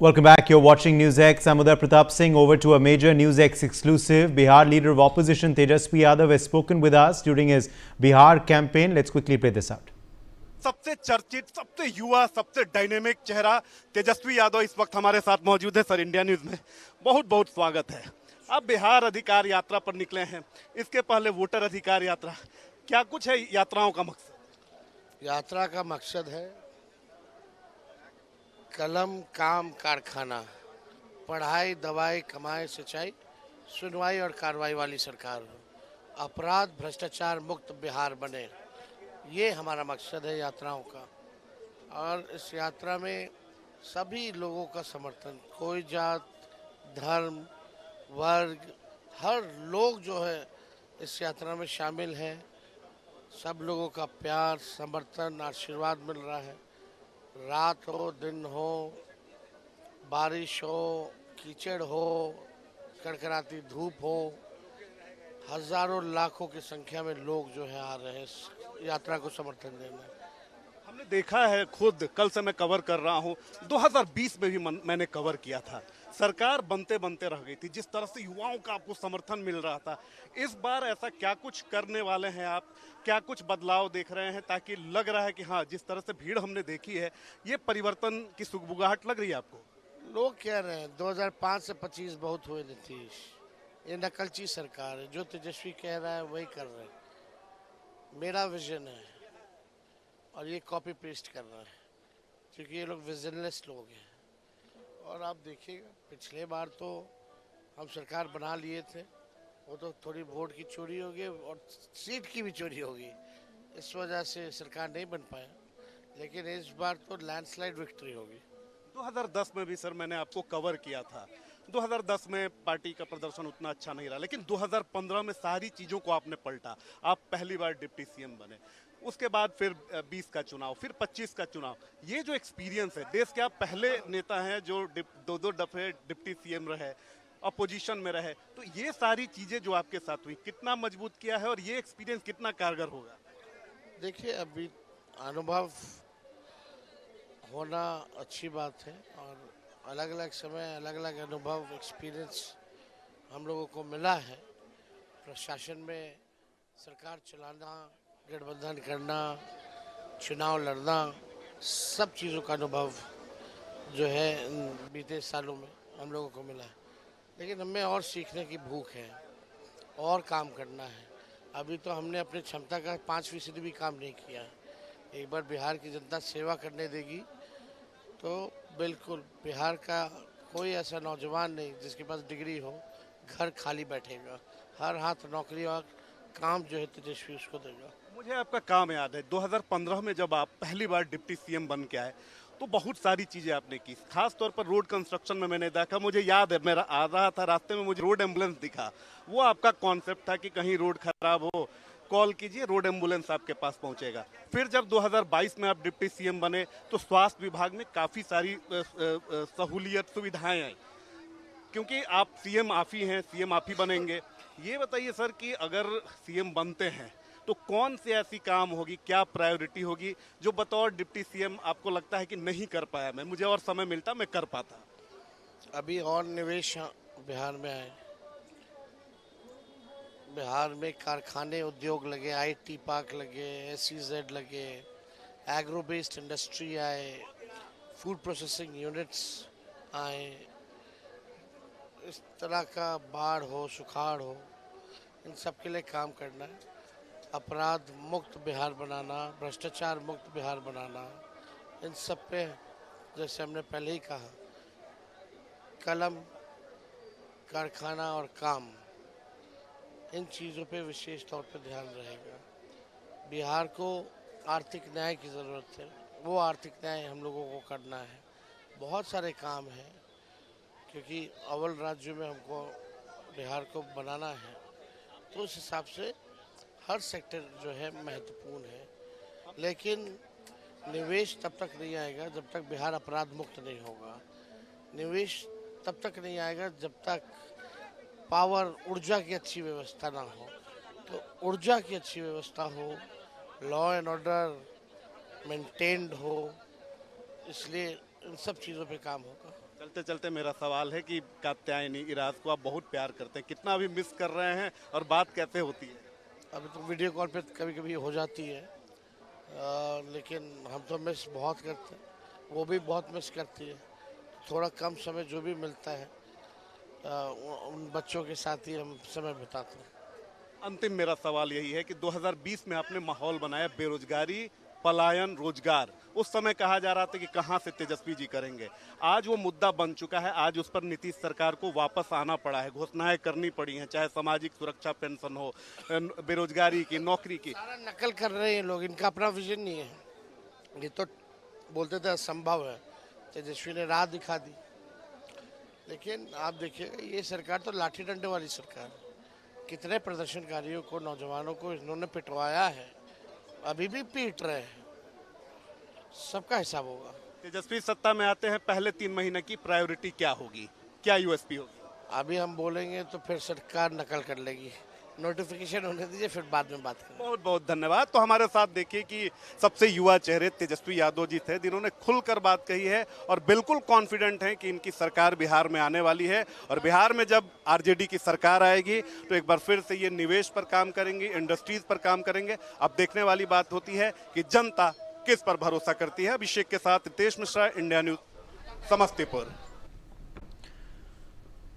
Welcome back. You're watching NewsX. I'm Uday Pratap Singh. Over to a major NewsX exclusive. Bihar leader of opposition Tejasvi Yadav has spoken with us during his Bihar campaign. Let's quickly play this out. सबसे चर्चित, सबसे युवा, सबसे dynamic चेहरा तेजस्वी यादव इस वक्त हमारे साथ मौजूद है। सर, इंडिया न्यूज में बहुत बहुत स्वागत है। अब बिहार अधिकार यात्रा पर निकले हैं, इसके पहले वोटर अधिकार यात्रा, क्या कुछ है यात्राओं का मकसद? यात्रा का मकसद है कलम काम कारखाना, पढ़ाई दवाई कमाई सिंचाई, सुनवाई और कार्रवाई वाली सरकार हो, अपराध भ्रष्टाचार मुक्त बिहार बने, ये हमारा मकसद है यात्राओं का। और इस यात्रा में सभी लोगों का समर्थन, कोई जात धर्म वर्ग, हर लोग जो है इस यात्रा में शामिल है। सब लोगों का प्यार समर्थन आशीर्वाद मिल रहा है। रात हो दिन हो, बारिश हो कीचड़ हो, कड़कड़ाती धूप हो, हजारों लाखों की संख्या में लोग जो है आ रहे हैं इस यात्रा को समर्थन देने। हमने देखा है, खुद कल से मैं कवर कर रहा हूँ, 2020 में भी मैंने कवर किया था। सरकार बनते बनते रह गई थी, जिस तरह से युवाओं का आपको समर्थन मिल रहा था। इस बार ऐसा क्या कुछ करने वाले हैं आप, क्या कुछ बदलाव देख रहे हैं, ताकि लग रहा है कि हाँ, जिस तरह से भीड़ हमने देखी है, ये परिवर्तन की सुगबुगाहट लग रही है आपको? लोग कह रहे हैं 2005 से 25 बहुत हुए नीतीश, ये नकलची सरकार है, जो तेजस्वी कह रहा है वही कर रहे हैं। मेरा विजन है और ये कॉपी पेस्ट कर रहा है, क्योंकि ये लोग विजनलेस लोग हैं। और आप देखिएगा, पिछले बार तो हम सरकार बना लिए थे, वो तो थोड़ी वोट की चोरी होगी और सीट की भी चोरी होगी, इस वजह से सरकार नहीं बन पाया। लेकिन इस बार तो लैंडस्लाइड विक्ट्री होगी। 2010 में भी सर मैंने आपको कवर किया था। 2010 में पार्टी का प्रदर्शन उतना अच्छा नहीं रहा, लेकिन 2015 में सारी चीज़ों को आपने पलटा। आप पहली बार डिप्टी सीएम बने, उसके बाद फिर 20 का चुनाव, फिर 25 का चुनाव। ये जो एक्सपीरियंस है, देश के आप पहले नेता हैं जो दो दफे डिप्टी सीएम रहे, अपोजिशन में रहे, तो ये सारी चीज़ें जो आपके साथ हुई, कितना मजबूत किया है और ये एक्सपीरियंस कितना कारगर होगा? देखिए, अभी अनुभव होना अच्छी बात है और अलग अलग समय अलग अलग अनुभव एक्सपीरियंस हम लोगों को मिला है। प्रशासन में सरकार चलाना, गठबंधन करना, चुनाव लड़ना, सब चीज़ों का अनुभव जो है बीते सालों में हम लोगों को मिला है। लेकिन हमें और सीखने की भूख है और काम करना है। अभी तो हमने अपनी क्षमता का 5% भी काम नहीं किया है। एक बार बिहार की जनता सेवा करने देगी तो बिल्कुल बिहार का कोई ऐसा नौजवान नहीं जिसके पास डिग्री हो, घर खाली बैठेगा। हर हाथ नौकरी और काम जो है तेजस्वी उसको देगा। मुझे आपका काम याद है, 2015 में जब आप पहली बार डिप्टी सीएम बन के आए तो बहुत सारी चीज़ें आपने की, खास तौर पर रोड कंस्ट्रक्शन में मैंने देखा। मुझे याद है, मेरा आ रहा था रास्ते में, मुझे रोड एम्बुलेंस दिखा। वो आपका कॉन्सेप्ट था कि कहीं रोड खराब हो, कॉल कीजिए, रोड एम्बुलेंस आपके पास पहुंचेगा। फिर जब 2022 में आप डिप्टी सीएम बने तो स्वास्थ्य विभाग में काफ़ी सारी सहूलियत सुविधाएं आई, क्योंकि आप सीएम आप ही हैं, सीएम आप ही बनेंगे। ये बताइए सर कि अगर सीएम बनते हैं तो कौन सी ऐसी काम होगी, क्या प्रायोरिटी होगी जो बतौर डिप्टी सीएम आपको लगता है कि नहीं कर पाया मैं, मुझे और समय मिलता मैं कर पाता? अभी और निवेश बिहार में आए, बिहार में कारखाने उद्योग लगे, आईटी पार्क लगे, एसईजेड लगे, एग्रो बेस्ड इंडस्ट्री आए, फूड प्रोसेसिंग यूनिट्स आए। इस तरह का बाढ़ हो सुखाड़ हो, इन सब के लिए काम करना है। अपराध मुक्त बिहार बनाना, भ्रष्टाचार मुक्त बिहार बनाना, इन सब पे जैसे हमने पहले ही कहा, कलम कारखाना और काम, इन चीज़ों पे विशेष तौर पे ध्यान रहेगा। बिहार को आर्थिक न्याय की ज़रूरत है, वो आर्थिक न्याय हम लोगों को करना है। बहुत सारे काम हैं, क्योंकि अव्वल राज्य में हमको बिहार को बनाना है, तो उस हिसाब से हर सेक्टर जो है महत्वपूर्ण है। लेकिन निवेश तब तक नहीं आएगा जब तक बिहार अपराध मुक्त नहीं होगा। निवेश तब तक नहीं आएगा जब तक पावर, ऊर्जा की अच्छी व्यवस्था ना हो। तो ऊर्जा की अच्छी व्यवस्था हो, लॉ एंड ऑर्डर मेंटेन्ड हो, इसलिए इन सब चीज़ों पे काम होगा। चलते चलते मेरा सवाल है कि कात्यायनी इराज को आप बहुत प्यार करते हैं, कितना अभी मिस कर रहे हैं और बात कैसे होती है? अभी तो वीडियो कॉल पे कभी कभी हो जाती है, लेकिन हम तो मिस बहुत करते हैं, वो भी बहुत मिस करती है। थोड़ा कम समय जो भी मिलता है उन बच्चों के साथ ही हम समय बिताते हैं। अंतिम मेरा सवाल यही है कि 2020 में आपने माहौल बनाया बेरोजगारी, पलायन, रोजगार। उस समय कहा जा रहा था कि कहां से तेजस्वी जी करेंगे। आज वो मुद्दा बन चुका है, आज उस पर नीतीश सरकार को वापस आना पड़ा है, घोषणाएं करनी पड़ी हैं, चाहे सामाजिक सुरक्षा पेंशन हो, बेरोजगारी की, नौकरी की। सारा नकल कर रहे हैं लोग, इनका अपना विजन नहीं है। ये तो बोलते थे असंभव है, तेजस्वी ने राह दिखा दी। लेकिन आप देखिएगा ये सरकार तो लाठी डंडे वाली सरकार है। कितने प्रदर्शनकारियों को, नौजवानों को इन्होंने पिटवाया है, अभी भी पीट रहे हैं, सबका हिसाब होगा। तेजस्वी सत्ता में आते हैं, पहले 3 महीने की प्रायोरिटी क्या होगी, क्या यूएसपी होगी? अभी हम बोलेंगे तो फिर सरकार नकल कर लेगी। नोटिफिकेशन होने दीजिए, फिर बाद में बात करेंगे। बहुत बहुत धन्यवाद। तो हमारे साथ देखिए कि सबसे युवा चेहरे तेजस्वी यादव जी थे, जिन्होंने खुलकर बात कही है और बिल्कुल कॉन्फिडेंट हैं कि इनकी सरकार बिहार में आने वाली है और बिहार में जब आरजेडी की सरकार आएगी तो एक बार फिर से ये निवेश पर काम करेंगे, इंडस्ट्रीज पर काम करेंगे। अब देखने वाली बात होती है कि जनता किस पर भरोसा करती है। अभिषेक के साथ रितेश मिश्रा, इंडिया न्यूज, समस्तीपुर।